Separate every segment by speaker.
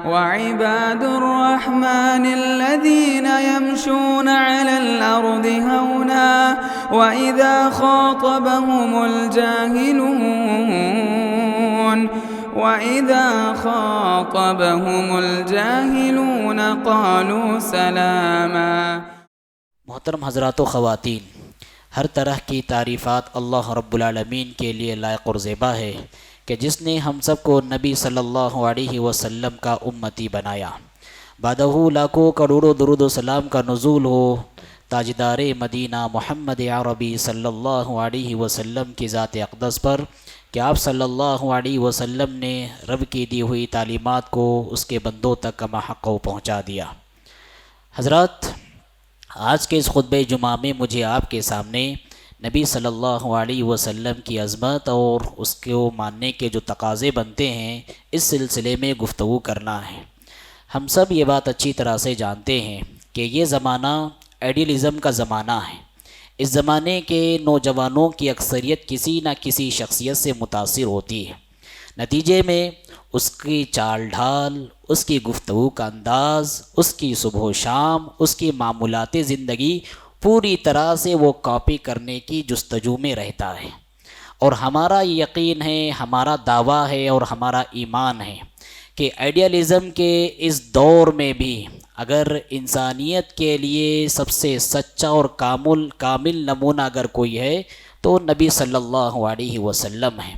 Speaker 1: وعباد الرحمن الذين يمشون على الأرض هونا وإذا خاطبهم الجاهلون قالوا سلاما۔
Speaker 2: محترم حضرات و خواتین، ہر طرح کی تعریفات اللہ رب العالمین کے لیے لائق اور زیبا ہے کہ جس نے ہم سب کو نبی صلی اللہ علیہ وسلم کا امتی بنایا۔ بعدہ لاکھوں کروڑوں درود و سلام کا نزول ہو تاجدار مدینہ محمد عربی صلی اللہ علیہ وسلم کی ذات اقدس پر کہ آپ صلی اللہ علیہ وسلم نے رب کی دی ہوئی تعلیمات کو اس کے بندوں تک کما حق پہنچا دیا۔ حضرات، آج کے اس خطبہ جمعہ میں مجھے آپ کے سامنے نبی صلی اللہ علیہ وسلم کی عظمت اور اس کو ماننے کے جو تقاضے بنتے ہیں اس سلسلے میں گفتگو کرنا ہے۔ ہم سب یہ بات اچھی طرح سے جانتے ہیں کہ یہ زمانہ ایڈیلزم کا زمانہ ہے۔ اس زمانے کے نوجوانوں کی اکثریت کسی نہ کسی شخصیت سے متاثر ہوتی ہے، نتیجے میں اس کی چال ڈھال، اس کی گفتگو کا انداز، اس کی صبح و شام، اس کی معمولات زندگی پوری طرح سے وہ کاپی کرنے کی جستجو میں رہتا ہے۔ اور ہمارا یقین ہے، ہمارا دعویٰ ہے اور ہمارا ایمان ہے کہ آئیڈیالزم کے اس دور میں بھی اگر انسانیت کے لیے سب سے سچا اور کامل نمونہ اگر کوئی ہے تو نبی صلی اللہ علیہ وسلم ہے۔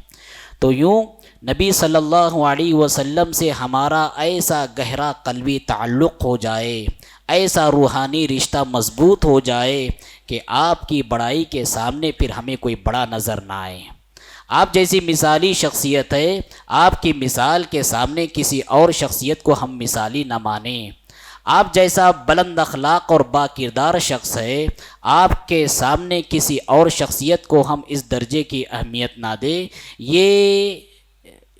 Speaker 2: تو یوں نبی صلی اللہ علیہ وسلم سے ہمارا ایسا گہرا قلبی تعلق ہو جائے، ایسا روحانی رشتہ مضبوط ہو جائے کہ آپ کی بڑائی کے سامنے پھر ہمیں کوئی بڑا نظر نہ آئے۔ آپ جیسی مثالی شخصیت ہے، آپ کی مثال کے سامنے کسی اور شخصیت کو ہم مثالی نہ مانیں۔ آپ جیسا بلند اخلاق اور با کردار شخص ہے، آپ کے سامنے کسی اور شخصیت کو ہم اس درجے کی اہمیت نہ دیں۔ یہ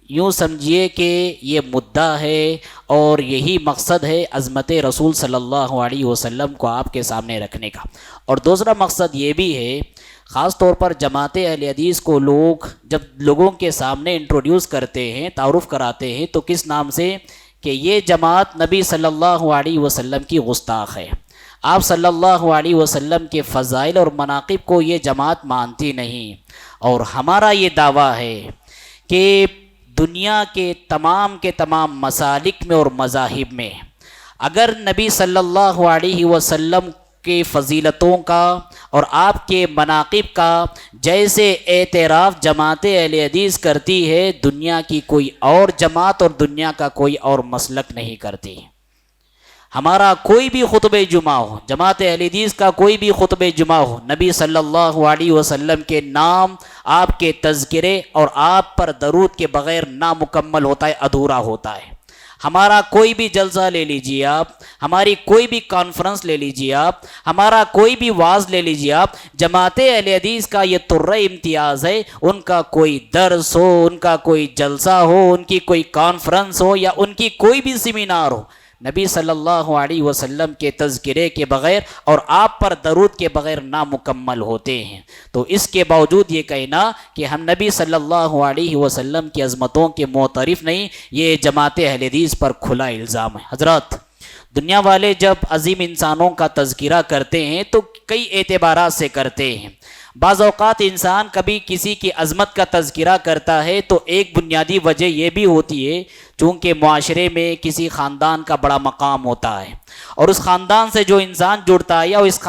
Speaker 2: یوں سمجھیے کہ یہ مدعا ہے اور یہی مقصد ہے عظمت رسول صلی اللہ علیہ وسلم کو آپ کے سامنے رکھنے کا۔ اور دوسرا مقصد یہ بھی ہے، خاص طور پر جماعت اہل حدیث کو لوگ جب لوگوں کے سامنے انٹروڈیوس کرتے ہیں، تعارف کراتے ہیں تو کس نام سے؟ کہ یہ جماعت نبی صلی اللہ علیہ وسلم کی گستاخ ہے، آپ صلی اللہ علیہ وسلم کے فضائل اور مناقب کو یہ جماعت مانتی نہیں۔ اور ہمارا یہ دعویٰ ہے کہ دنیا کے تمام مسالک میں اور مذاہب میں اگر نبی صلی اللہ علیہ وسلم کے فضیلتوں کا اور آپ کے مناقب کا جیسے اعتراف جماعت اہل حدیث کرتی ہے، دنیا کی کوئی اور جماعت اور دنیا کا کوئی اور مسلک نہیں کرتی۔ ہمارا کوئی بھی خطبہ جمعہ ہو، جماعت اہل حدیث کا کوئی بھی خطبہ جمعہ ہو، نبی صلی اللہ علیہ وسلم کے نام، آپ کے تذکرے اور آپ پر درود کے بغیر نامکمل ہوتا ہے، ادھورا ہوتا ہے۔ ہمارا کوئی بھی جلسہ لے لیجیے آپ، ہماری کوئی بھی کانفرنس لے لیجیے آپ، ہمارا کوئی بھی واعظ لے لیجیے آپ، جماعت اہل حدیث کا یہ طرہ امتیاز ہے، ان کا کوئی درس ہو، ان کا کوئی جلسہ ہو، ان کی کوئی کانفرنس ہو یا ان کی کوئی بھی سیمینار ہو، نبی صلی اللہ علیہ وسلم کے تذکرے کے بغیر اور آپ پر درود کے بغیر نامکمل ہوتے ہیں۔ تو اس کے باوجود یہ کہنا کہ ہم نبی صلی اللہ علیہ وسلم کی عظمتوں کے معترف نہیں، یہ جماعت اہل حدیث پر کھلا الزام ہے۔ حضرات، دنیا والے جب عظیم انسانوں کا تذکرہ کرتے ہیں تو کئی اعتبارات سے کرتے ہیں۔ بعض اوقات انسان کبھی کسی کی عظمت کا تذکرہ کرتا ہے تو ایک بنیادی وجہ یہ بھی ہوتی ہے چونکہ معاشرے میں کسی خاندان کا بڑا مقام ہوتا ہے اور اس خاندان سے جو انسان جڑتا ہے یا اس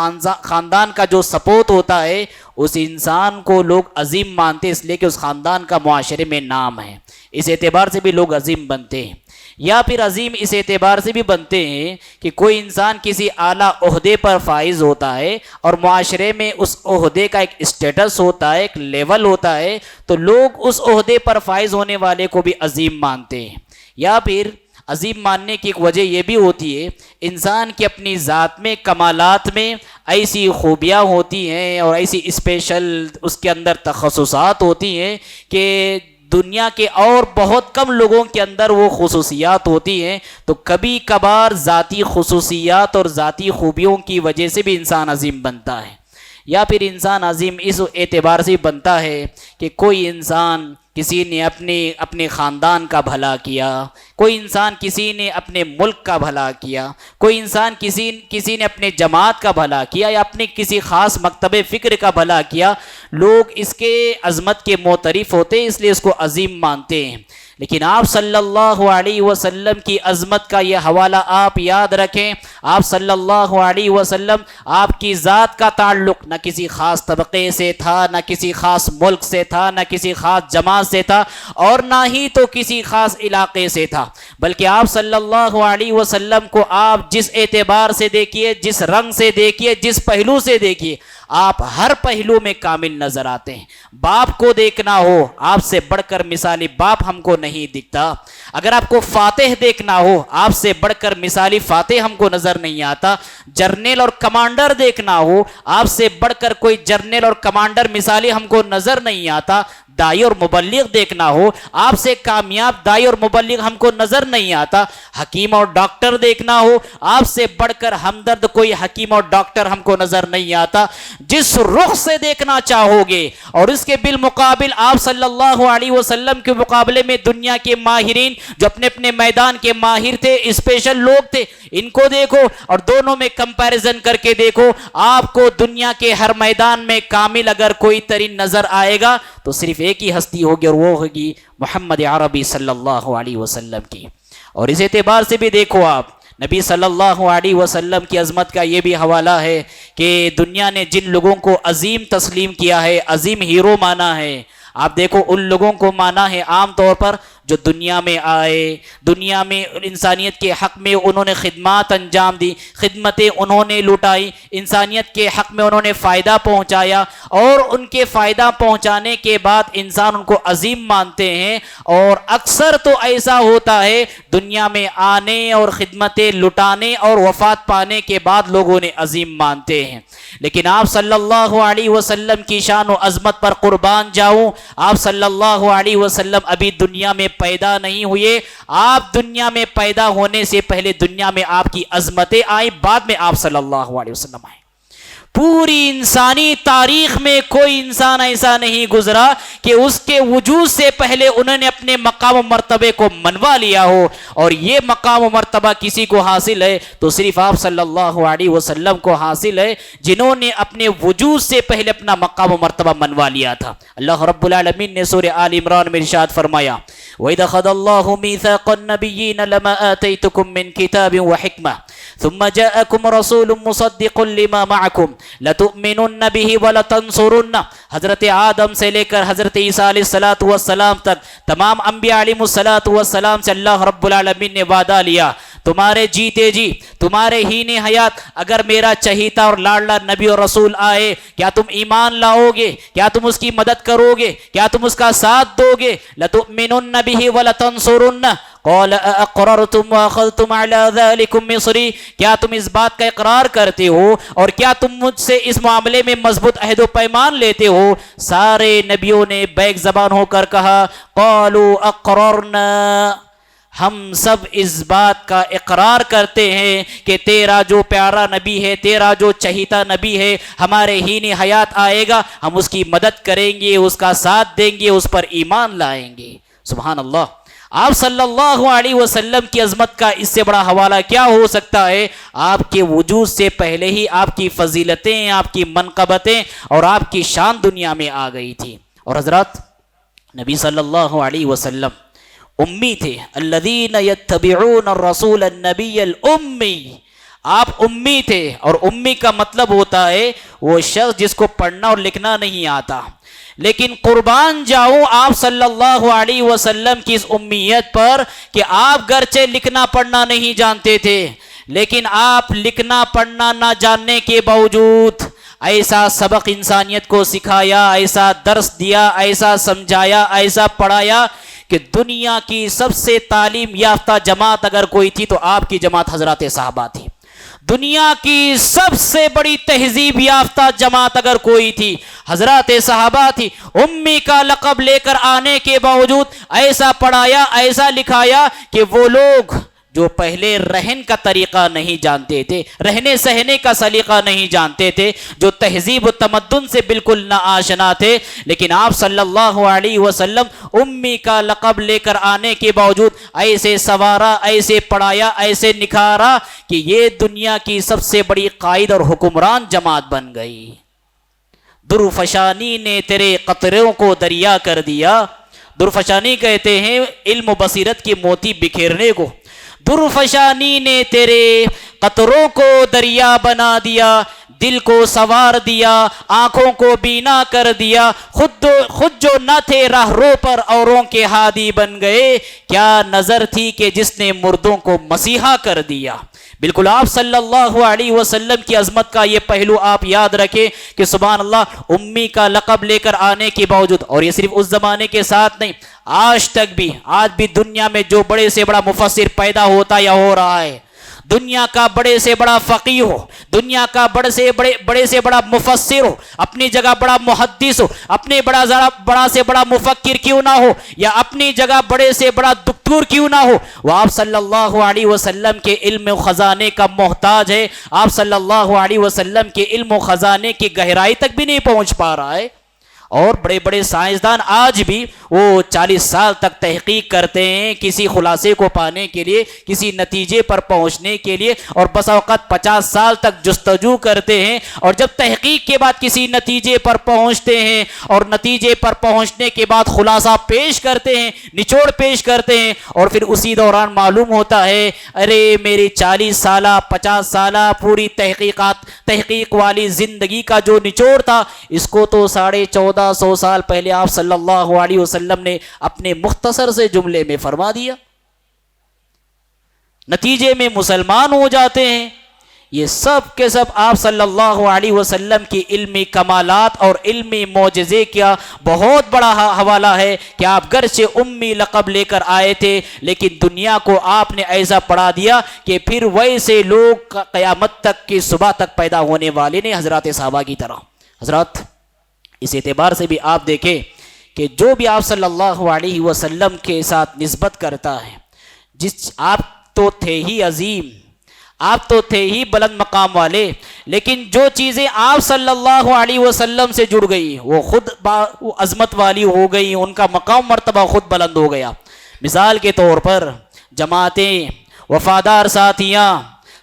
Speaker 2: خاندان کا جو سپورٹ ہوتا ہے اس انسان کو لوگ عظیم مانتے اس لیے کہ اس خاندان کا معاشرے میں نام ہے، اس اعتبار سے بھی لوگ عظیم بنتے ہیں۔ یا پھر عظیم اس اعتبار سے بھی بنتے ہیں کہ کوئی انسان کسی اعلیٰ عہدے پر فائز ہوتا ہے اور معاشرے میں اس عہدے کا ایک اسٹیٹس ہوتا ہے، ایک لیول ہوتا ہے، تو لوگ اس عہدے پر فائز ہونے والے کو بھی عظیم مانتے ہیں۔ یا پھر عظیم ماننے کی ایک وجہ یہ بھی ہوتی ہے انسان کی اپنی ذات میں کمالات میں ایسی خوبیاں ہوتی ہیں اور ایسی اسپیشل اس کے اندر تخصصات ہوتی ہیں کہ دنیا کے اور بہت کم لوگوں کے اندر وہ خصوصیات ہوتی ہیں، تو کبھی کبھار ذاتی خصوصیات اور ذاتی خوبیوں کی وجہ سے بھی انسان عظیم بنتا ہے۔ یا پھر انسان عظیم اس اعتبار سے بنتا ہے کہ کوئی انسان کسی نے اپنے خاندان کا بھلا کیا، کوئی انسان کسی نے اپنے ملک کا بھلا کیا، کوئی انسان کسی نے اپنے جماعت کا بھلا کیا یا اپنے کسی خاص مکتب فکر کا بھلا کیا، لوگ اس کے عظمت کے معترف ہوتے ہیں، اس لیے اس کو عظیم مانتے ہیں۔ لیکن آپ صلی اللہ علیہ وسلم کی عظمت کا یہ حوالہ آپ یاد رکھیں، آپ صلی اللہ علیہ وسلم، آپ کی ذات کا تعلق نہ کسی خاص طبقے سے تھا، نہ کسی خاص ملک سے تھا، نہ کسی خاص جماعت سے تھا، اور نہ ہی تو کسی خاص علاقے سے تھا، بلکہ آپ صلی اللہ علیہ وسلم کو آپ جس اعتبار سے دیکھیے، جس رنگ سے دیکھیے، جس پہلو سے دیکھیے، آپ ہر پہلو میں کامل نظر آتے ہیں۔ باپ کو دیکھنا ہو، آپ سے بڑھ کر مثالی باپ ہم کو نہیں دکھتا۔ اگر آپ کو فاتح دیکھنا ہو، آپ سے بڑھ کر مثالی فاتح ہم کو نظر نہیں آتا۔ جرنیل اور کمانڈر دیکھنا ہو، آپ سے بڑھ کر کوئی جرنیل اور کمانڈر مثالی ہم کو نظر نہیں آتا۔ دائی اور مبلغ دیکھنا ہو، آپ سے کامیاب دائی اور مبلغ ہم کو نظر نہیں آتا۔ حکیم اور ڈاکٹر دیکھنا ہو، آپ سے بڑھ کر ہمدرد کوئی حکیم اور ڈاکٹر ہم کو نظر نہیں آتا۔ جس رخ سے دیکھنا چاہو گے، اور اس کے بالمقابل آپ صلی اللہ علیہ وسلم کے مقابلے میں دنیا کے ماہرین جو اپنے اپنے میدان کے ماہر تھے، اسپیشل لوگ تھے، ان کو دیکھو اور دونوں میں کمپیریزن کر کے دیکھو، آپ کو دنیا کے ہر میدان میں کامل اگر کوئی ترین نظر آئے گا تو صرف ایک ہی ہستی ہوگی، اور وہ ہوگی محمد عربی صلی اللہ علیہ وسلم کی۔ اور اس اعتبار سے بھی دیکھو، آپ نبی صلی اللہ علیہ وسلم کی عظمت کا یہ بھی حوالہ ہے کہ دنیا نے جن لوگوں کو عظیم تسلیم کیا ہے، عظیم ہیرو مانا ہے، آپ دیکھو ان لوگوں کو مانا ہے عام طور پر جو دنیا میں آئے، دنیا میں انسانیت کے حق میں انہوں نے خدمات انجام دی، خدمتیں انہوں نے لوٹائی، انسانیت کے حق میں انہوں نے فائدہ پہنچایا، اور ان کے فائدہ پہنچانے کے بعد انسان ان کو عظیم مانتے ہیں۔ اور اکثر تو ایسا ہوتا ہے دنیا میں آنے اور خدمتیں لٹانے اور وفات پانے کے بعد لوگوں نے عظیم مانتے ہیں۔ لیکن آپ صلی اللہ علیہ وسلم کی شان و عظمت پر قربان جاؤں، آپ صلی اللہ علیہ وسلم ابھی دنیا میں پیدا نہیں ہوئے، آپ دنیا میں پیدا ہونے سے پہلے دنیا میں آپ کی عظمتیں آئیں، بعد میں آپ صلی اللہ علیہ وسلم آئے۔ پوری انسانی تاریخ میں کوئی انسان ایسا نہیں گزرا کہ اس کے وجود سے پہلے انہوں نے اپنے مقام و مرتبے کو منوا لیا ہو، اور یہ مقام و مرتبہ کسی کو حاصل ہے تو صرف آپ صلی اللہ علیہ وسلم کو حاصل ہے، جنہوں نے اپنے وجود سے پہلے اپنا مقام و مرتبہ منوا لیا تھا۔ اللہ رب العالمین نے سورہ آل عمران میں ارشاد فرمایا، وَإِذْ أَخَذَ اللَّهُ مِيثَاقَ النَّبِيِّينَ لَمَا آتَيْتُكُم مِّن كِتَابٍ وَحِكْمَةٍ ثُمَّ جَاءَكُمْ رَسُولٌ مُصَدِّقٌ لِّمَا مَعَكُمْ لَتُؤْمِنُنَّ بِهِ وَلَتَنصُرُنَّ۔ حضرت آدم سے لے کر حضرت عیسیٰ علیہ السلام تک تمام انبیاء علیہ السلام سے اللہ رب العالمین نے وعدہ لیا، تمہارے جیتے جی، تمہارے ہی نے حیات اگر میرا چہیتا اور لاڈلا نبی اور رسول آئے، کیا تم ایمان لاؤ گے؟ کیا تم اس کی مدد کرو گے؟ کیا تم اس کا ساتھ دو گے؟ لَتُؤْمِنُنَّ بِهِ وَلَتَنصُرُنَّ قَالَ أَأَقْرَرْتُمْ وَأَخَذْتُمْ عَلَى ذَلِكُمْ مِصْرِي۔ کیا تم اس بات کا اقرار کرتے ہو اور کیا تم مجھ سے اس معاملے میں مضبوط عہد و پیمان لیتے ہو؟ سارے نبیوں نے بیک زبان ہو کر کہا، قَالُوا أَقْرَرْنَا، ہم سب اس بات کا اقرار کرتے ہیں کہ تیرا جو پیارا نبی ہے، تیرا جو چہیتا نبی ہے، ہمارے ہی نے حیات آئے گا، ہم اس کی مدد کریں گے، اس کا ساتھ دیں گے، اس پر ایمان لائیں گے۔ سبحان اللہ۔ آپ صلی اللہ علیہ وسلم کی عظمت کا اس سے بڑا حوالہ کیا ہو سکتا ہے؟ آپ کے وجود سے پہلے ہی آپ کی فضیلتیں، آپ کی منقبتیں اور آپ کی شان دنیا میں آ گئی تھی۔ اور حضرات، نبی صلی اللہ علیہ وسلم امی تھے، الذین یتبعون الرسول النبی الامی، آپ امی تھے، اور امی کا مطلب ہوتا ہے وہ شخص جس کو پڑھنا اور لکھنا نہیں آتا۔ لیکن قربان جاؤں آپ صلی اللہ علیہ وسلم کی اس امیت پر کہ آپ گرچہ لکھنا پڑھنا نہیں جانتے تھے، لیکن آپ لکھنا پڑھنا نہ جاننے کے باوجود ایسا سبق انسانیت کو سکھایا، ایسا درس دیا، ایسا سمجھایا، ایسا پڑھایا کہ دنیا کی سب سے تعلیم یافتہ جماعت اگر کوئی تھی تو آپ کی جماعت حضرات صحابہ تھی۔ دنیا کی سب سے بڑی تہذیب یافتہ جماعت اگر کوئی تھی حضرات صحابہ تھی۔ امی کا لقب لے کر آنے کے باوجود ایسا پڑھایا، ایسا لکھایا کہ وہ لوگ جو پہلے رہن کا طریقہ نہیں جانتے تھے، رہنے سہنے کا سلیقہ نہیں جانتے تھے، جو تہذیب و تمدن سے بالکل نہ آشنا تھے، لیکن آپ صلی اللہ علیہ وسلم امی کا لقب لے کر آنے کے باوجود ایسے سوارا، ایسے پڑھایا، ایسے نکھارا کہ یہ دنیا کی سب سے بڑی قائد اور حکمران جماعت بن گئی۔ درفشانی نے تیرے قطروں کو دریا کر دیا۔ درفشانی کہتے ہیں علم و بصیرت کی موتی بکھیرنے کو۔ درفشانی نے تیرے قطروں کو دریا بنا دیا، دل کو سوار دیا، آنکھوں کو بینا کر دیا، خود جو نہ تھے راہ رو پر اوروں کے ہادی بن گئے۔ کیا نظر تھی کہ جس نے مردوں کو مسیحا کر دیا۔ بالکل آپ صلی اللہ علیہ وسلم کی عظمت کا یہ پہلو آپ یاد رکھیں کہ سبحان اللہ، امی کا لقب لے کر آنے کے باوجود، اور یہ صرف اس زمانے کے ساتھ نہیں، آج بھی دنیا میں جو بڑے سے بڑا مفسر پیدا ہوتا یا ہو رہا ہے، دنیا کا بڑے سے بڑا فقیہ ہو، دنیا کا بڑے سے بڑا مفسر ہو، اپنی جگہ بڑا محدث ہو، اپنے بڑا سے بڑا مفکر کیوں نہ ہو، یا اپنی جگہ بڑے سے بڑا دکتور کیوں نہ ہو، وہ آپ صلی اللہ علیہ وسلم کے علم و خزانے کا محتاج ہے۔ آپ صلی اللہ علیہ وسلم کے علم و خزانے کی گہرائی تک بھی نہیں پہنچ پا رہا ہے۔ اور بڑے بڑے سائنسدان آج بھی وہ 40 سال تک تحقیق کرتے ہیں کسی خلاصے کو پانے کے لیے، کسی نتیجے پر پہنچنے کے لیے، اور بس اوقات 50 سال تک جستجو کرتے ہیں، اور جب تحقیق کے بعد کسی نتیجے پر پہنچتے ہیں اور نتیجے پر پہنچنے کے بعد خلاصہ پیش کرتے ہیں، نچوڑ پیش کرتے ہیں، اور پھر اسی دوران معلوم ہوتا ہے ارے میری 40 سالہ 50 سالہ پوری تحقیق والی زندگی کا جو نچوڑ تھا، اس کو تو 1450 سال پہلے آپ صلی اللہ علیہ وسلم نے اپنے مختصر سے جملے میں فرما دیا۔ نتیجے میں مسلمان ہو جاتے ہیں۔ یہ سب کے سب آپ صلی اللہ علیہ وسلم کی علمی کمالات اور علمی معجزے کا بہت بڑا حوالہ ہے کہ آپ گرچہ امی لقب لے کر آئے تھے، لیکن دنیا کو آپ نے ایسا پڑھا دیا کہ پھر ویسے لوگ قیامت تک کی صبح تک پیدا ہونے والے نے، حضرات صحابہ کی طرح۔ حضرات اس اعتبار سے بھی آپ دیکھیں کہ جو بھی آپ صلی اللہ علیہ وسلم کے ساتھ نسبت کرتا ہے، آپ تو تھے ہی عظیم، آپ تو تھے ہی بلند مقام والے، لیکن جو چیزیں آپ صلی اللہ علیہ وسلم سے جڑ گئی وہ خود عظمت والی ہو گئی، ان کا مقام مرتبہ خود بلند ہو گیا۔ مثال کے طور پر جماعتیں، وفادار ساتھیاں،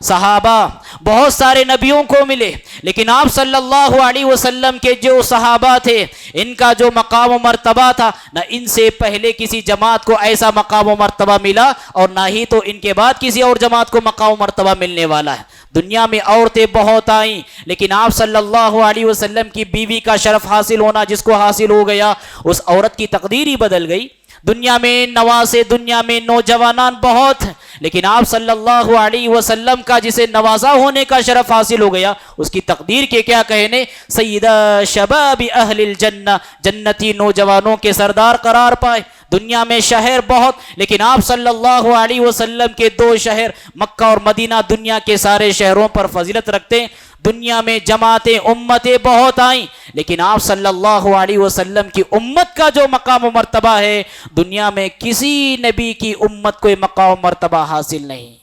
Speaker 2: صحابہ، بہت سارے نبیوں کو ملے، لیکن آپ صلی اللہ علیہ وسلم کے جو صحابہ تھے، ان کا جو مقام و مرتبہ تھا، نہ ان سے پہلے کسی جماعت کو ایسا مقام و مرتبہ ملا، اور نہ ہی تو ان کے بعد کسی اور جماعت کو مقام و مرتبہ ملنے والا ہے۔ دنیا میں عورتیں بہت آئیں، لیکن آپ صلی اللہ علیہ وسلم کی بیوی کا شرف حاصل ہونا جس کو حاصل ہو گیا، اس عورت کی تقدیر ہی بدل گئی۔ دنیا میں نوازے، دنیا میں نوجوانان بہت، لیکن آپ صلی اللہ علیہ وسلم کا جسے نوازا ہونے کا شرف حاصل ہو گیا، اس کی تقدیر کے کیا کہنے، سیدہ شباب اہل الجنہ، جنتی نوجوانوں کے سردار قرار پائے۔ دنیا میں شہر بہت، لیکن آپ صلی اللہ علیہ وسلم کے 2 شہر مکہ اور مدینہ دنیا کے سارے شہروں پر فضیلت رکھتے ہیں۔ دنیا میں جماعتیں، امتیں بہت آئیں، لیکن آپ صلی اللہ علیہ وسلم کی امت کا جو مقام و مرتبہ ہے، دنیا میں کسی نبی کی امت کو مقام و مرتبہ حاصل نہیں۔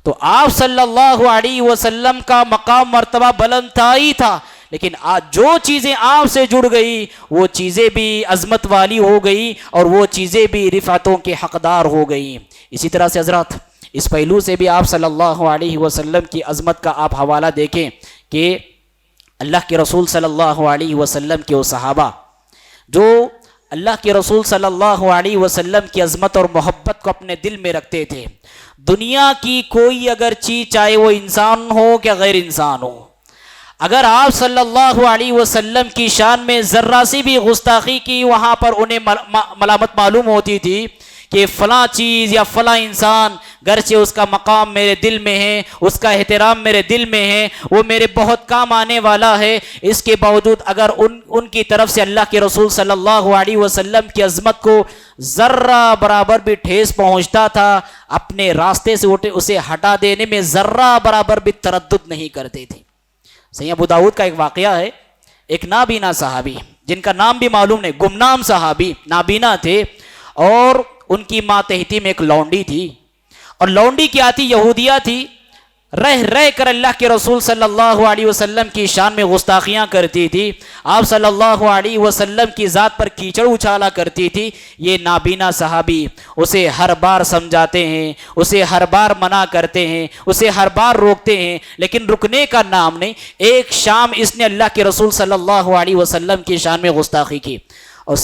Speaker 2: تو آپ صلی اللہ علیہ وسلم کا مقام مرتبہ بلند تھا ہی تھا، لیکن آج جو چیزیں آپ سے جڑ گئی وہ چیزیں بھی عظمت والی ہو گئی، اور وہ چیزیں بھی رفعتوں کے حقدار ہو گئی۔ اسی طرح سے حضرات اس پہلو سے بھی آپ صلی اللہ علیہ وسلم کی عظمت کا آپ حوالہ دیکھیں کہ اللہ کے رسول صلی اللہ علیہ وسلم کے وہ صحابہ جو اللہ کے رسول صلی اللہ علیہ وسلم کی عظمت اور محبت کو اپنے دل میں رکھتے تھے، دنیا کی کوئی اگر چیز، چاہے وہ انسان ہو کہ غیر انسان ہو، اگر آپ صلی اللہ علیہ وسلم کی شان میں ذرہ سی بھی گستاخی کی، وہاں پر انہیں ملامت معلوم ہوتی تھی کہ فلاں چیز یا فلاں انسان، گرچہ اس کا مقام میرے دل میں ہے، اس کا احترام میرے دل میں ہے، وہ میرے بہت کام آنے والا ہے، اس کے باوجود اگر ان کی طرف سے اللہ کے رسول صلی اللہ علیہ وسلم کی عظمت کو ذرہ برابر بھی ٹھیس پہنچتا تھا، اپنے راستے سے اسے ہٹا دینے میں ذرہ برابر بھی تردد نہیں کرتے تھے۔ سید ابو داؤد کا ایک واقعہ ہے، ایک نابینا صحابی جن کا نام بھی معلوم نہیں، گمنام صحابی، نابینا تھے، اور ان کی ماتحتی میں ایک لونڈی تھی، اور لونڈی کیا تھی؟ یہودیہ تھی، رہ رہ کر اللہ کے رسول صلی اللہ علیہ وسلم کی شان میں گستاخیاں کرتی تھی، آپ صلی اللہ علیہ وسلم کی ذات پر کیچڑ اچھالا کرتی تھی۔ یہ نابینا صحابی اسے ہر بار سمجھاتے ہیں، اسے ہر بار منع کرتے ہیں، اسے ہر بار روکتے ہیں، لیکن رکنے کا نام نہیں۔ ایک شام اس نے اللہ کے رسول صلی اللہ علیہ وسلم کی شان میں گستاخی کی، اور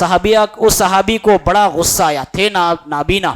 Speaker 2: اس صحابی کو بڑا غصہ آیا، تھے نابینا،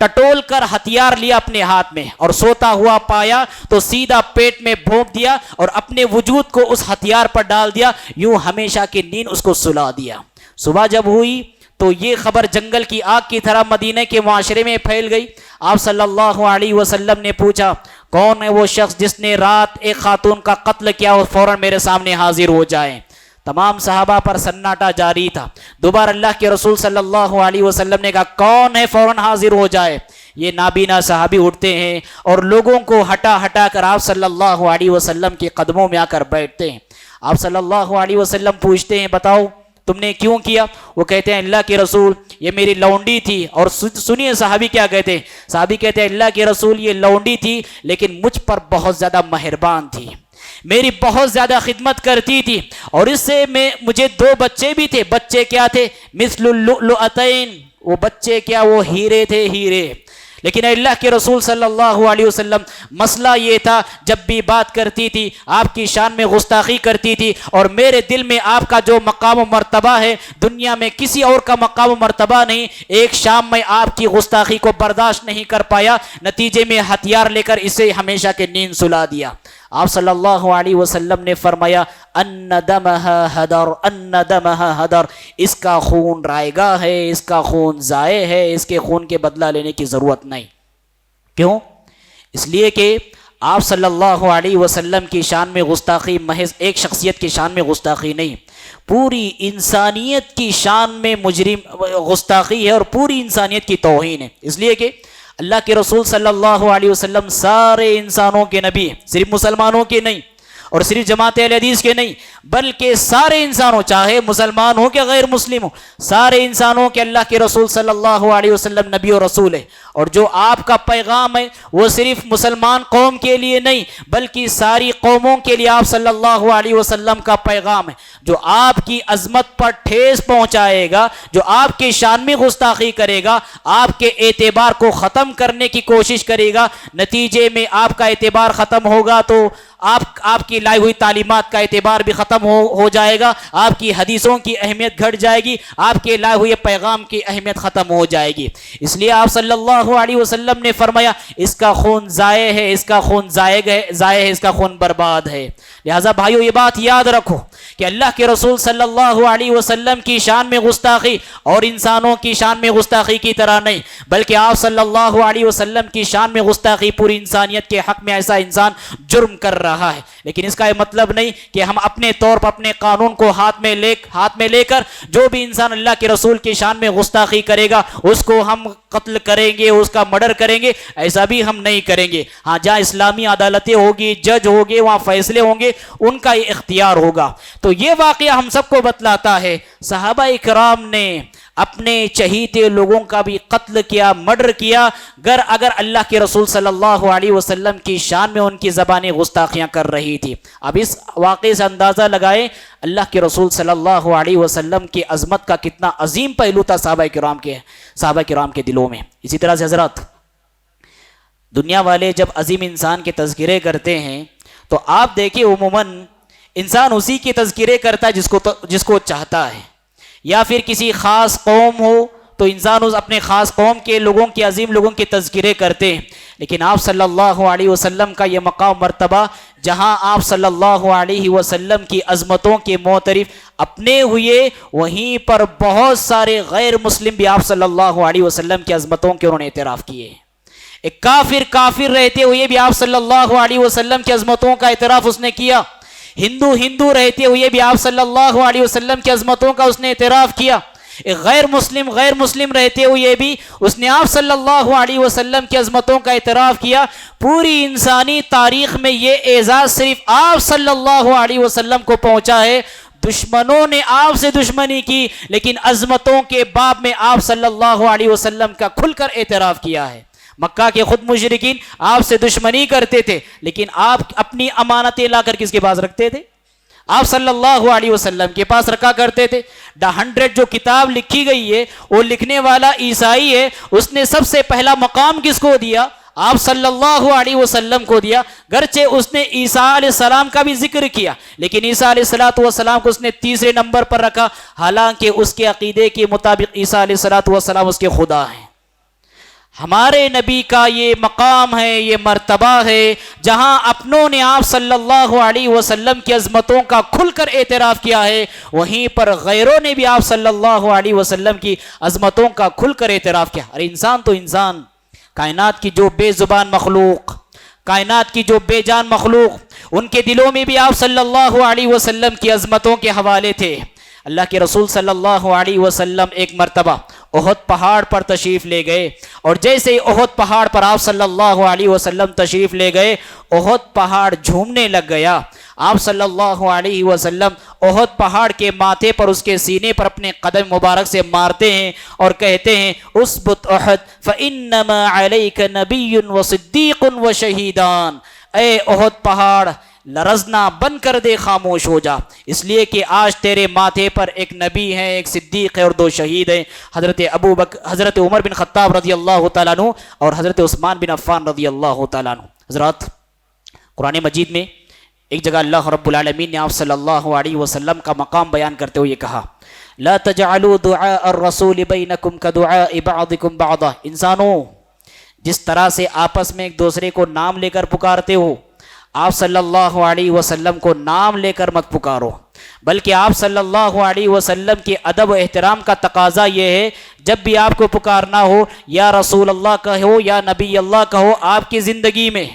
Speaker 2: ٹٹول کر ہتھیار لیا اپنے ہاتھ میں، اور سوتا ہوا پایا تو سیدھا پیٹ میں بھونک دیا اور اپنے وجود کو اس ہتھیار پر ڈال دیا، یوں ہمیشہ کی نیند اس کو سلا دیا۔ صبح جب ہوئی تو یہ خبر جنگل کی آگ کی طرح مدینہ کے معاشرے میں پھیل گئی۔ آپ صلی اللہ علیہ وسلم نے پوچھا، کون ہے وہ شخص جس نے رات ایک خاتون کا قتل کیا اور فوراً میرے سامنے حاضر ہو جائے؟ تمام صحابہ پر سناٹا جاری تھا۔ دوبارہ اللہ کے رسول صلی اللہ علیہ وسلم نے کہا، کون ہے فوراً حاضر ہو جائے۔ یہ نابینا صحابی اٹھتے ہیں اور لوگوں کو ہٹا ہٹا کر آپ صلی اللہ علیہ وسلم کے قدموں میں آ کر بیٹھتے ہیں۔ آپ صلی اللہ علیہ وسلم پوچھتے ہیں، بتاؤ تم نے کیوں کیا؟ وہ کہتے ہیں، اللہ کے رسول یہ میری لونڈی تھی۔ اور سنیے صحابی کیا کہتے ہیں، صحابی کہتے ہیں، اللہ کے رسول یہ لونڈی تھی لیکن مجھ پر بہت زیادہ مہربان تھی، میری بہت زیادہ خدمت کرتی تھی، اور اس سے مجھے 2 بچے بھی تھے۔ بچے کیا تھے؟ مثل اللؤلؤتین، وہ بچے کیا؟ وہ ہیرے تھے، ہیرے۔ لیکن اللہ کے رسول صلی اللہ علیہ وسلم مسئلہ یہ تھا، جب بھی بات کرتی تھی آپ کی شان میں گستاخی کرتی تھی، اور میرے دل میں آپ کا جو مقام و مرتبہ ہے دنیا میں کسی اور کا مقام و مرتبہ نہیں۔ ایک شام میں آپ کی گستاخی کو برداشت نہیں کر پایا، نتیجے میں ہتھیار لے کر اسے ہمیشہ کے نیند سلا دیا۔ آپ صلی اللہ علیہ وسلم نے فرمایا، ان دمہا حدر، ان دمہا حدر، اس کا خون رائگاں ہے، اس کا خون ضائع ہے، اس کے خون کے بدلہ لینے کی ضرورت نہیں۔ کیوں؟ اس لیے کہ آپ صلی اللہ علیہ وسلم کی شان میں گستاخی محض ایک شخصیت کی شان میں گستاخی نہیں، پوری انسانیت کی شان میں مجرم گستاخی ہے، اور پوری انسانیت کی توہین ہے۔ اس لیے کہ اللہ کے رسول صلی اللہ علیہ وسلم سارے انسانوں کے نبی ہیں، صرف مسلمانوں کے نہیں، اور صرف جماعت اہل حدیث کے نہیں، بلکہ سارے انسانوں، چاہے مسلمان ہو کہ غیر مسلم ہو، سارے انسانوں کے اللہ کے رسول صلی اللہ علیہ وسلم نبی و رسول ہے۔ اور جو آپ کا پیغام ہے وہ صرف مسلمان قوم کے لیے نہیں بلکہ ساری قوموں کے لیے آپ صلی اللہ علیہ وسلم کا پیغام ہے۔ جو آپ کی عظمت پر ٹھیس پہنچائے گا، جو آپ کے شان میں گستاخی کرے گا، آپ کے اعتبار کو ختم کرنے کی کوشش کرے گا، نتیجے میں آپ کا اعتبار ختم ہوگا تو آپ کی لائی ہوئی تعلیمات کا اعتبار بھی ختم ہو جائے گا، آپ کی حدیثوں کی اہمیت گھٹ جائے گی، آپ کے لائے ہوئے پیغام کی اہمیت ختم ہو جائے گی۔ اس لیے آپ صلی اللہ علیہ وسلم نے فرمایا، اس کا خون ضائع ہے، اس کا خون ضائع ہے، اس کا خون برباد ہے۔ لہٰذا بھائیو یہ بات یاد رکھو کہ اللہ کے رسول صلی اللہ علیہ وسلم کی شان میں گستاخی اور انسانوں کی شان میں گستاخی کی طرح نہیں، بلکہ آپ صلی اللہ علیہ وسلم کی شان میں گستاخی پوری انسانیت کے حق میں ایسا انسان جرم کر رہا ہے۔ لیکن اس کا یہ مطلب نہیں کہ ہم اپنے طور پر اپنے قانون کو ہاتھ میں لے کر جو بھی انسان اللہ کے رسول کی شان میں گستاخی کرے گا اس کو ہم قتل کریں گے، اس کا مرڈر کریں گے، ایسا بھی ہم نہیں کریں گے۔ ہاں، جہاں اسلامی عدالتیں ہوگی، جج ہوگے، وہاں فیصلے ہوں گے، ان کا یہ اختیار ہوگا۔ تو یہ واقعہ ہم سب کو بتلاتا ہے صحابہ اکرام نے اپنے چہیتے لوگوں کا بھی قتل کیا، مرڈر کیا، اگر اللہ کے رسول صلی اللہ علیہ وسلم کی شان میں ان کی زبانیں گستاخیاں کر رہی تھی۔ اب اس واقعے سے اندازہ لگائیں اللہ کے رسول صلی اللہ علیہ وسلم کی عظمت کا کتنا عظیم پہلو تھا صحابہ کرام کے دلوں میں۔ اسی طرح سے حضرات، دنیا والے جب عظیم انسان کے تذکرے کرتے ہیں تو آپ دیکھیں عموماً انسان اسی کے تذکرے کرتا ہے جس کو چاہتا ہے، یا پھر کسی خاص قوم ہو تو انسان اس اپنے خاص قوم کے لوگوں کے عظیم لوگوں کے تذکرے کرتے ہیں۔ لیکن آپ صلی اللہ علیہ وسلم کا یہ مقام مرتبہ، جہاں آپ صلی اللہ علیہ وسلم کی عظمتوں کے معترف اپنے ہوئے، وہیں پر بہت سارے غیر مسلم بھی آپ صلی اللہ علیہ وسلم کی عظمتوں کے انہوں نے اعتراف کیے۔ ایک کافر رہتے ہوئے بھی آپ صلی اللہ علیہ وسلم کی عظمتوں کا اعتراف اس نے کیا، ہندو رہتے ہوئے بھی آپ صلی اللہ علیہ وسلم کی عظمتوں کا اس نے اعتراف کیا، ایک غیر مسلم رہتے ہوئے بھی اس نے آپ صلی اللہ علیہ وسلم کی عظمتوں کا اعتراف کیا۔ پوری انسانی تاریخ میں یہ اعزاز صرف آپ صلی اللہ علیہ وسلم کو پہنچا ہے۔ دشمنوں نے آپ سے دشمنی کی لیکن عظمتوں کے باب میں آپ صلی اللہ علیہ وسلم کا کھل کر اعتراف کیا ہے۔ مکہ کے خود مشرکین آپ سے دشمنی کرتے تھے، لیکن آپ اپنی امانتیں لا کر کس کے پاس رکھتے تھے؟ آپ صلی اللہ علیہ وسلم کے پاس رکھا کرتے تھے۔ دا 100 جو کتاب لکھی گئی ہے وہ لکھنے والا عیسائی ہے، اس نے سب سے پہلا مقام کس کو دیا؟ آپ صلی اللہ علیہ وسلم کو دیا، گرچہ اس نے عیسیٰ علیہ السلام کا بھی ذکر کیا، لیکن عیسیٰ علیہ السلام کو اس نے تیسرے نمبر پر رکھا، حالانکہ اس کے عقیدے کے مطابق عیسیٰ علیہ السلام اس کے خدا ہیں۔ ہمارے نبی کا یہ مقام ہے، یہ مرتبہ ہے، جہاں اپنوں نے آپ صلی اللہ علیہ وسلم کی عظمتوں کا کھل کر اعتراف کیا ہے، وہیں پر غیروں نے بھی آپ صلی اللہ علیہ وسلم کی عظمتوں کا کھل کر اعتراف کیا۔ اور انسان تو انسان، کائنات کی جو بے زبان مخلوق، کائنات کی جو بے جان مخلوق، ان کے دلوں میں بھی آپ صلی اللہ علیہ وسلم کی عظمتوں کے حوالے تھے۔ اللہ کے رسول صلی اللہ علیہ وسلم ایک مرتبہ احد پہاڑ پر تشریف لے گئے، اور جیسے ہی احد پہاڑ پر آپ صلی اللہ علیہ وسلم تشریف لے گئے، احد پہاڑ جھومنے لگ گیا۔ آپ صلی اللہ علیہ وسلم احد پہاڑ کے ماتھے پر، اس کے سینے پر اپنے قدم مبارک سے مارتے ہیں اور کہتے ہیں اثبت احد فانما علیک نبی وصدیق وشہیدان، اے احد پہاڑ لرزنا بند کر دے، خاموش ہو جا، اس لیے کہ آج تیرے ماتھے پر ایک نبی ہے، ایک صدیق ہے اور 2 شہید ہیں، حضرت عمر بن خطاب رضی اللہ تعالیٰ عنہ اور حضرت عثمان بن عفان رضی اللہ تعالیٰ عنہ۔ حضرات، قرآن مجید میں ایک جگہ اللہ رب العالمین نے آپ صلی اللہ علیہ وسلم کا مقام بیان کرتے ہوئے کہا لا تجعلوا دعاء الرسول بینکم کدعاء بعضکم بعضا، انسانوں جس طرح سے آپس میں ایک دوسرے کو نام لے کر پکارتے ہو، آپ صلی اللہ علیہ وسلم کو نام لے کر مت پکارو، بلکہ آپ صلی اللہ علیہ وسلم کے ادب و احترام کا تقاضا یہ ہے جب بھی آپ کو پکارنا ہو یا رسول اللہ کہو یا نبی اللہ کہو آپ کی زندگی میں،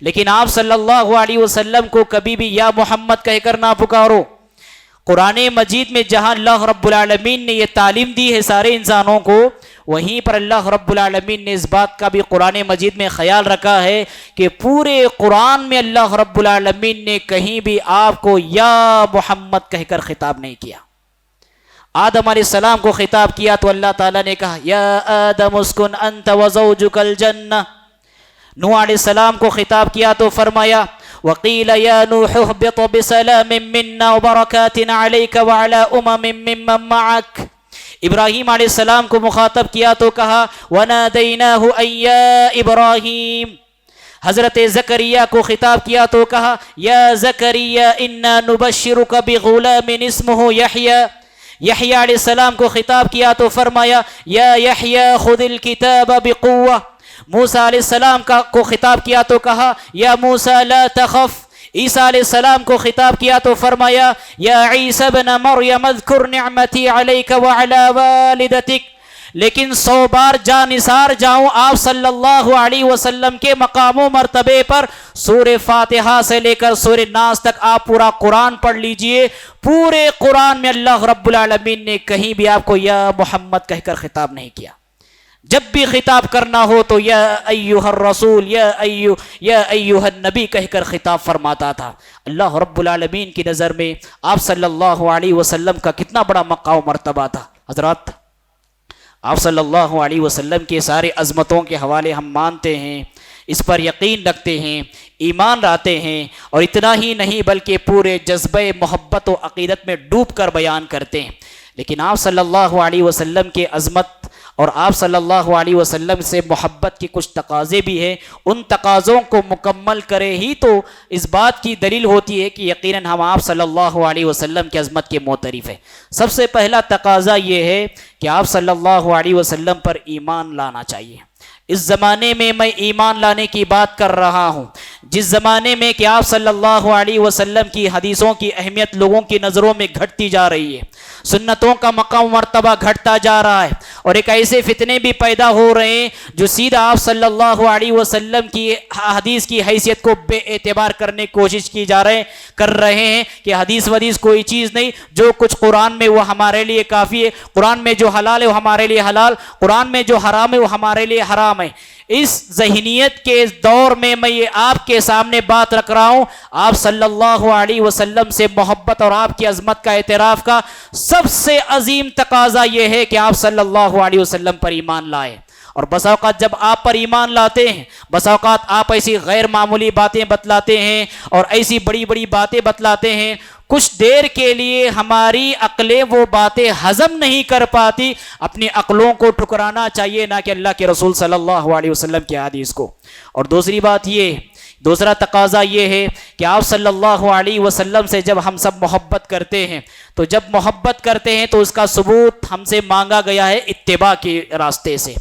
Speaker 2: لیکن آپ صلی اللہ علیہ وسلم کو کبھی بھی یا محمد کہہ کر نہ پکارو۔ قرآن مجید میں جہاں اللہ رب العالمین نے یہ تعلیم دی ہے سارے انسانوں کو، وہیں پر اللہ رب العالمین نے اس بات کا بھی قرآن مجید میں خیال رکھا ہے کہ پورے قرآن میں اللہ رب العالمین نے کہیں بھی آپ کو یا محمد کہہ کر خطاب نہیں کیا۔ آدم علیہ السلام کو خطاب کیا تو اللہ تعالیٰ نے کہا یا آدم اسکن انت وزوجک الجنہ، نوح علیہ السلام کو خطاب کیا تو فرمایا وقیل یا نوح اہبط بسلام منا وبرکات علیک وعلی ممن معک، ابراہیم علیہ السلام کو مخاطب کیا تو کہا وَنَادَيْنَاهُ أَن يَا إِبْرَاهِيمُ، حضرت زکریا کو خطاب کیا تو کہا یا زکریا اِنَّا نُبَشِّرُكَ بِغُلَامٍ اسْمُهُ یحییٰ، یحییٰ علیہ السلام کو خطاب کیا تو فرمایا یا یحییٰ خُذِ الْكِتَابَ بِقُوَّةٍ، موسیٰ علیہ السلام کو خطاب کیا تو کہا یا موسیٰ لا تخف، عیسیٰ علیہ السلام کو خطاب کیا تو فرمایا یا عیسیٰ ابن مریم اذکر نعمتی علیک وعلی والدتک، لیکن 100 بار جانثار جاؤں آپ صلی اللہ علیہ وسلم کے مقام و مرتبے پر، سورہ فاتحہ سے لے کر سورہ ناس تک آپ پورا قرآن پڑھ لیجئے، پورے قرآن میں اللہ رب العالمین نے کہیں بھی آپ کو یا محمد کہہ کر خطاب نہیں کیا۔ جب بھی خطاب کرنا ہو تو یا ایھا الرسول یا ایھا النبی کہہ کر خطاب فرماتا تھا۔ اللہ رب العالمین کی نظر میں آپ صلی اللہ علیہ وسلم کا کتنا بڑا مقام و مرتبہ تھا۔ حضرات، آپ صلی اللہ علیہ وسلم کے سارے عظمتوں کے حوالے ہم مانتے ہیں، اس پر یقین رکھتے ہیں، ایمان لاتے ہیں، اور اتنا ہی نہیں بلکہ پورے جذبہ محبت و عقیدت میں ڈوب کر بیان کرتے ہیں۔ لیکن آپ صلی اللہ علیہ وسلم کے عظمت اور آپ صلی اللہ علیہ وسلم سے محبت کے کچھ تقاضے بھی ہیں، ان تقاضوں کو مکمل کرے ہی تو اس بات کی دلیل ہوتی ہے کہ یقیناً ہم آپ صلی اللہ علیہ وسلم کی عظمت کے معترف ہیں۔ سب سے پہلا تقاضا یہ ہے کہ آپ صلی اللہ علیہ وسلم پر ایمان لانا چاہیے۔ اس زمانے میں میں ایمان لانے کی بات کر رہا ہوں، جس زمانے میں کہ آپ صلی اللہ علیہ وسلم کی حدیثوں کی اہمیت لوگوں کی نظروں میں گھٹتی جا رہی ہے، سنتوں کا مقام مرتبہ گھٹتا جا رہا ہے، اور ایک ایسے فتنے بھی پیدا ہو رہے ہیں جو سیدھا آپ صلی اللہ علیہ وسلم کی حدیث کی حیثیت کو بے اعتبار کرنے کی کوشش کر رہے ہیں کہ حدیث ودیث کوئی چیز نہیں، جو کچھ قرآن میں وہ ہمارے لیے کافی ہے، قرآن میں جو حلال ہے وہ ہمارے لیے حلال، قرآن میں جو حرام ہے وہ ہمارے لیے حرام ہے۔ اس ذہنیت کے اس دور میں میں یہ آپ کے سامنے بات رکھ رہا ہوں، آپ صلی اللہ علیہ وسلم سے محبت اور آپ کی عظمت کا اعتراف کا سب سے عظیم تقاضا یہ ہے کہ آپ صلی اللہ علیہ وسلم پر ایمان لائے، اور بس اوقات جب آپ پر ایمان لاتے ہیں، بس اوقات آپ ایسی غیر معمولی باتیں بتلاتے ہیں اور ایسی بڑی بڑی باتیں بتلاتے ہیں، کچھ دیر کے لیے ہماری عقلیں وہ باتیں ہضم نہیں کر پاتی، اپنی عقلوں کو ٹھکرانا چاہیے، نہ کہ اللہ کے رسول صلی اللہ علیہ وسلم کی حدیث کو۔ اور دوسری بات یہ، دوسرا تقاضا یہ ہے کہ آپ صلی اللہ علیہ وسلم سے جب ہم سب محبت کرتے ہیں تو جب محبت کرتے ہیں تو اس کا ثبوت ہم سے مانگا گیا ہے اتباع کے راستے سے۔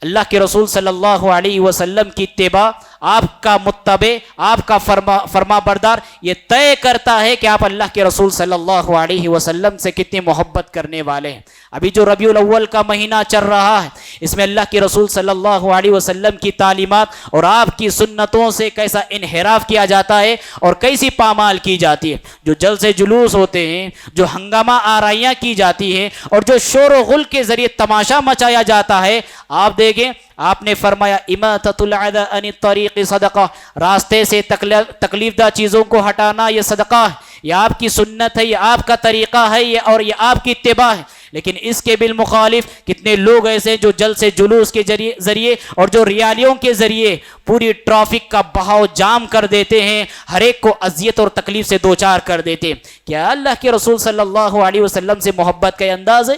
Speaker 2: اللہ کے رسول صلی اللہ علیہ وسلم کی اتباع، آپ کا متبع، آپ کا فرما بردار، یہ طے کرتا ہے کہ آپ اللہ کے رسول صلی اللہ علیہ وسلم سے کتنی محبت کرنے والے ہیں۔ ابھی جو ربیع الاول کا مہینہ چل رہا ہے، اس میں اللہ کے رسول صلی اللہ علیہ وسلم کی تعلیمات اور آپ کی سنتوں سے کیسا انحراف کیا جاتا ہے اور کیسی پامال کی جاتی ہے، جو جلسے جلوس ہوتے ہیں، جو ہنگامہ آرائیاں کی جاتی ہیں اور جو شور و غل کے ذریعے تماشا مچایا جاتا ہے۔ آپ دیکھیں، آپ نے فرمایا اماطۃ الاذى عن الطریق صدقہ، راستے سے تکلیف دہ چیزوں کو ہٹانا یہ صدقہ ہے، یہ آپ کی سنت ہے، یہ آپ کا طریقہ ہے، اور یہ آپ کی اتباع ہے۔ لیکن اس کے بالمخالف کتنے لوگ ایسے جو جلسے جلوس کے ذریعے اور جو ریالیوں کے ذریعے پوری ٹریفک کا بہاؤ جام کر دیتے ہیں، ہر ایک کو اذیت اور تکلیف سے دوچار کر دیتے ہیں۔ کیا اللہ کے رسول صلی اللہ علیہ وسلم سے محبت کا انداز ہے؟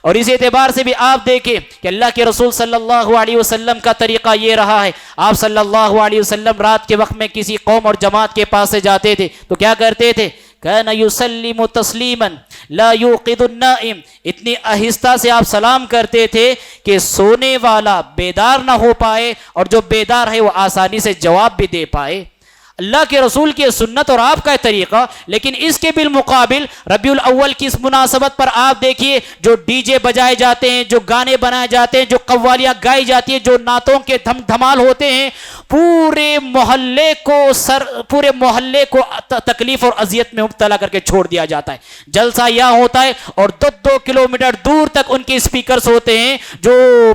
Speaker 2: اور اس اعتبار سے بھی آپ دیکھیں کہ اللہ کے رسول صلی اللہ علیہ وسلم کا طریقہ یہ رہا ہے، آپ صلی اللہ علیہ وسلم رات کے وقت میں کسی قوم اور جماعت کے پاس سے جاتے تھے تو کیا کرتے تھے؟ کان یسلم تسلیما لا یوقظ النائم، اتنی آہستہ سے آپ سلام کرتے تھے کہ سونے والا بیدار نہ ہو پائے اور جو بیدار ہے وہ آسانی سے جواب بھی دے پائے۔ اللہ کے رسول کی سنت اور آپ کا طریقہ۔ لیکن اس کے بالمقابل ربیع الاول کی اس مناسبت پر آپ دیکھیے، جو ڈی جے بجائے جاتے ہیں، جو گانے بنائے جاتے ہیں، جو قوالیاں گائی جاتی ہیں، جو نعتوں کے دھمال ہوتے ہیں، پورے محلے کو تکلیف اور اذیت میں مبتلا کر کے چھوڑ دیا جاتا ہے۔ جلسہ یہاں ہوتا ہے اور 2 کلومیٹر دور تک ان کے اسپیکرز ہوتے ہیں جو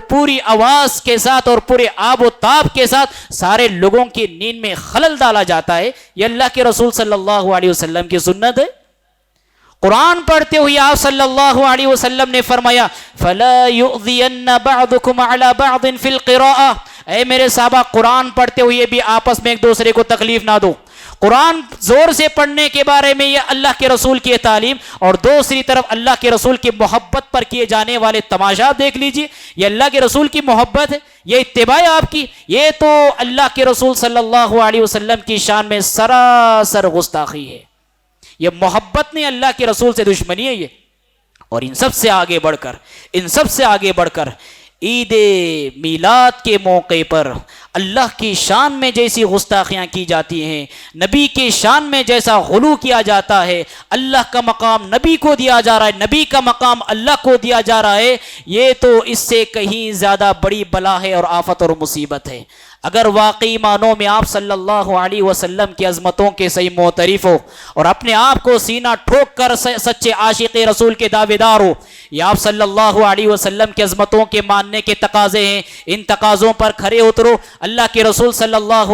Speaker 2: پوری آواز کے ساتھ اور پورے آب و تاب کے ساتھ سارے لوگوں کی نیند میں خلل ڈالا جاتا ہے۔ یہ اللہ کے رسول صلی اللہ علیہ وسلم کی سنت ہے۔ قرآن پڑھتے ہوئے آپ صلی اللہ علیہ وسلم نے فرمایا فَلَا يُؤْذِيَنَّ بَعْضُكُمْ عَلَى بَعْضٍ فِي الْقِرَاءَةِ، اے میرے صحابہ، قرآن پڑھتے ہوئے بھی آپس میں ایک دوسرے کو تکلیف نہ دو۔ قرآن زور سے پڑھنے کے بارے میں یہ اللہ کے رسول کی تعلیم، اور دوسری طرف اللہ کے رسول کی محبت پر کیے جانے والے تماشا دیکھ لیجئے۔ یہ اللہ کے رسول کی محبت ہے، یہ اتباع آپ کی، یہ تو اللہ کے رسول صلی اللہ علیہ وسلم کی شان میں سراسر گستاخی ہے۔ یہ محبت نہیں، اللہ کے رسول سے دشمنی ہے یہ۔ اور ان سب سے آگے بڑھ کر عید میلاد کے موقع پر اللہ کی شان میں جیسی گستاخیاں کی جاتی ہیں، نبی کی شان میں جیسا غلو کیا جاتا ہے، اللہ کا مقام نبی کو دیا جا رہا ہے، نبی کا مقام اللہ کو دیا جا رہا ہے، یہ تو اس سے کہیں زیادہ بڑی بلا ہے اور آفت اور مصیبت ہے۔ اگر واقعی معنوں میں آپ صلی اللہ علیہ وسلم کی عظمتوں کے صحیح معترف ہو اور اپنے آپ کو سینہ ٹھوک کر سچے عاشق رسول کے دعوے دار ہو، یہ آپ صلی اللہ علیہ وسلم کی عظمتوں کے ماننے کے تقاضے ہیں، ان تقاضوں پر کھرے اترو۔ اللہ کے رسول صلی اللہ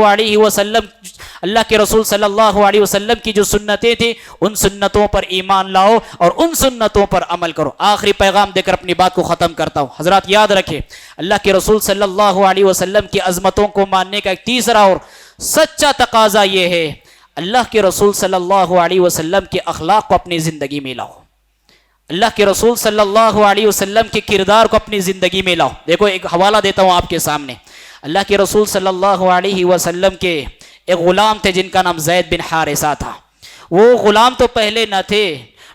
Speaker 2: علیہ وسلم کی جو سنتیں تھیں ان سنتوں پر ایمان لاؤ اور ان سنتوں پر عمل کرو۔ آخری پیغام دے کر اپنی بات کو ختم کرتا ہوں۔ حضرات یاد رکھیں، اللہ کے رسول صلی اللہ علیہ وسلم کی عظمتوں کو ماننے کا ایک تیسرا اور سچا تقاضا یہ ہے، اللہ کے رسول صلی اللہ علیہ وسلم کے اخلاق کو اپنی زندگی میں لاؤ، اللہ کے رسول صلی اللہ علیہ وسلم کے کردار کو اپنی زندگی میں لاؤ۔ دیکھو ایک حوالہ دیتا ہوں آپ کے سامنے۔ اللہ کے رسول صلی اللہ علیہ وسلم کے ایک غلام تھے جن کا نام زید بن حارثہ تھا۔ وہ غلام تو پہلے نہ تھے،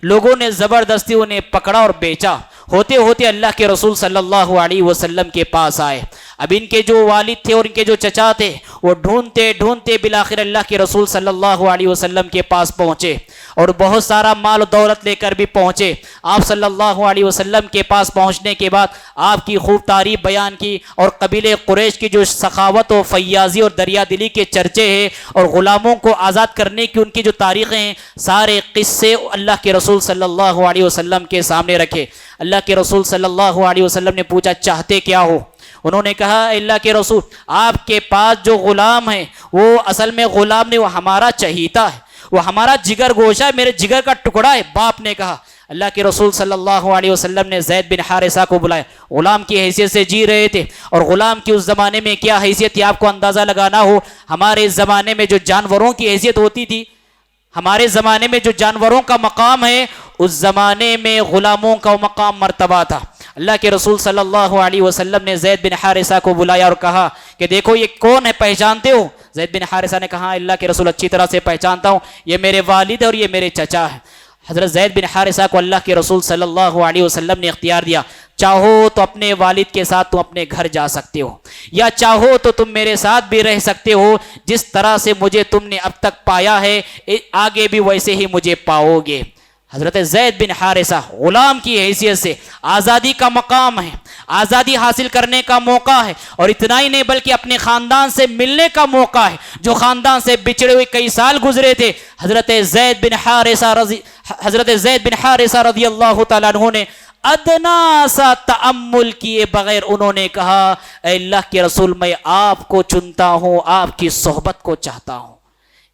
Speaker 2: لوگوں نے زبردستی انہیں پکڑا اور بیچا۔ ہوتے ہوتے اللہ کے رسول صلی اللہ علیہ وسلم کے پاس آئے۔ اب ان کے جو والد تھے اور ان کے جو چچا تھے وہ ڈھونڈتے بالآخر اللہ کے رسول صلی اللہ علیہ وسلم کے پاس پہنچے اور بہت سارا مال و دولت لے کر بھی پہنچے۔ آپ صلی اللہ علیہ وسلم کے پاس پہنچنے کے بعد آپ کی خوب تعریف بیان کی اور قبیلے قریش کی جو سخاوت و فیاضی اور دریا دلی کے چرچے ہیں اور غلاموں کو آزاد کرنے کی ان کی جو تاریخیں ہیں، سارے قصے اللہ کے رسول صلی اللہ علیہ وسلم کے سامنے رکھے۔ اللہ کے رسول صلی اللہ علیہ وسلم نے پوچھا چاہتے کیا ہو؟ انہوں نے کہا اللہ کے رسول، آپ کے پاس جو غلام ہے وہ اصل میں غلام نہیں، وہ ہمارا چہیتا ہے، وہ ہمارا جگر گوشہ ہے، میرے جگر کا ٹکڑا ہے۔ باپ نے کہا اللہ کے رسول صلی اللہ علیہ وسلم نے زید بن حارثہ کو بلایا، غلام کی حیثیت سے جی رہے تھے، اور غلام کی اس زمانے میں کیا حیثیت تھی آپ کو اندازہ لگانا ہو۔ ہمارے زمانے میں جو جانوروں کی حیثیت ہوتی تھی، ہمارے زمانے میں جو جانوروں کا مقام ہے، اس زمانے میں غلاموں کا مقام مرتبہ تھا۔ اللہ کے رسول صلی اللہ علیہ وسلم نے زید بن حارثہ کو بلایا اور کہا کہ دیکھو یہ کون ہے، پہچانتے ہو؟ زید بن حارثہ نے کہا اللہ کے رسول اچھی طرح سے پہچانتا ہوں، یہ میرے والد اور یہ میرے چچا ہے۔ حضرت زید بن حارثہ کو اللہ کے رسول صلی اللہ علیہ وسلم نے اختیار دیا، چاہو تو اپنے والد کے ساتھ تم اپنے گھر جا سکتے ہو، یا چاہو تو تم میرے ساتھ بھی رہ سکتے ہو، جس طرح سے مجھے تم نے اب تک پایا ہے آگے بھی ویسے ہی مجھے پاؤ گے۔ حضرت زید بن حارثہ غلام کی حیثیت سے آزادی کا مقام ہے، آزادی حاصل کرنے کا موقع ہے، اور اتنا ہی نہیں بلکہ اپنے خاندان سے ملنے کا موقع ہے، جو خاندان سے بچھڑے ہوئے کئی سال گزرے تھے۔ حضرت زید بن حارثہ رضی اللہ تعالیٰ عنہ نے ادنا سا تأمل کیے بغیر انہوں نے کہا اے اللہ کے رسول میں آپ کو چنتا ہوں، آپ کی صحبت کو چاہتا ہوں۔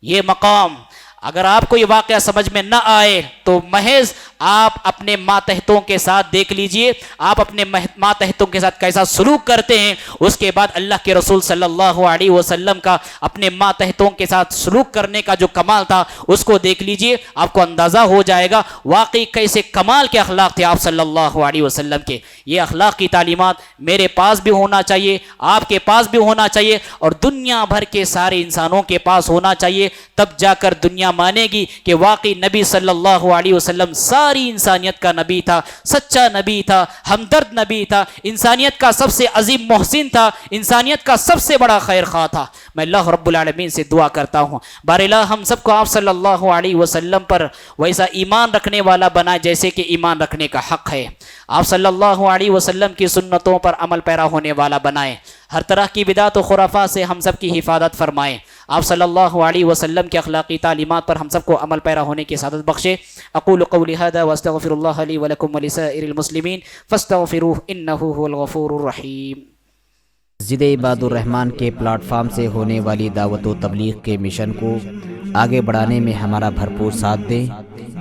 Speaker 2: یہ مقام اگر آپ کو یہ واقعہ سمجھ میں نہ آئے تو محض آپ اپنے ماتحتوں کے ساتھ دیکھ لیجئے، آپ اپنے ماتحتوں کے ساتھ کیسا سلوک کرتے ہیں، اس کے بعد اللہ کے رسول صلی اللہ علیہ وسلم کا اپنے ماتحتوں کے ساتھ سلوک کرنے کا جو کمال تھا اس کو دیکھ لیجئے، آپ کو اندازہ ہو جائے گا واقعی کیسے کمال کے اخلاق تھے آپ صلی اللہ علیہ وسلم کے۔ یہ اخلاق کی تعلیمات میرے پاس بھی ہونا چاہیے، آپ کے پاس بھی ہونا چاہیے، اور دنیا بھر کے سارے انسانوں کے پاس ہونا چاہیے، تب جا کر دنیا مانے گی کہ واقعی نبی صلی اللہ علیہ وسلم ساری انسانیت کا نبی تھا، سچا نبی تھا، ہمدرد نبی تھا، انسانیت کا سب سے عظیم محسن تھا، انسانیت کا سب سے بڑا خیر خواہ تھا۔ میں اللہ رب العالمین سے دعا کرتا ہوں باراللہ ہم سب کو آپ صلی اللہ علیہ وسلم پر ویسا ایمان رکھنے والا بنائے جیسے کہ ایمان رکھنے کا حق ہے، آپ صلی اللہ علیہ وسلم کی سنتوں پر عمل پیرا ہونے والا بنائے، ہر طرح کی بدعت و خرافات سے ہم سب کی حفاظت فرمائے، آپ صلی اللہ علیہ وسلم کے اخلاقی تعلیمات پر ہم سب کو عمل پیرا ہونے کی سعادت بخشے۔ اقول قولی ھذا واستغفر اللہ لی ولکم ولسائر المسلمین فاستغفروہ انہ ھو الغفور الرحیم۔
Speaker 3: مسجد عباد الرحمن کے پلیٹ فارم سے ہونے والی دعوت و تبلیغ کے مشن کو آگے بڑھانے میں ہمارا بھرپور ساتھ دیں۔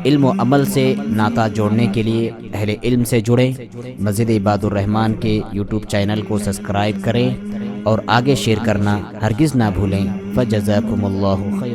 Speaker 3: علم و عمل سے ناطہ جوڑنے کے لیے اہل علم سے جڑیں۔ مسجد عباد الرحمن کے یوٹیوب چینل کو سبسکرائب کریں اور آگے شیئر کرنا ہرگز نہ بھولیں۔ فجزاکم اللہ خیر۔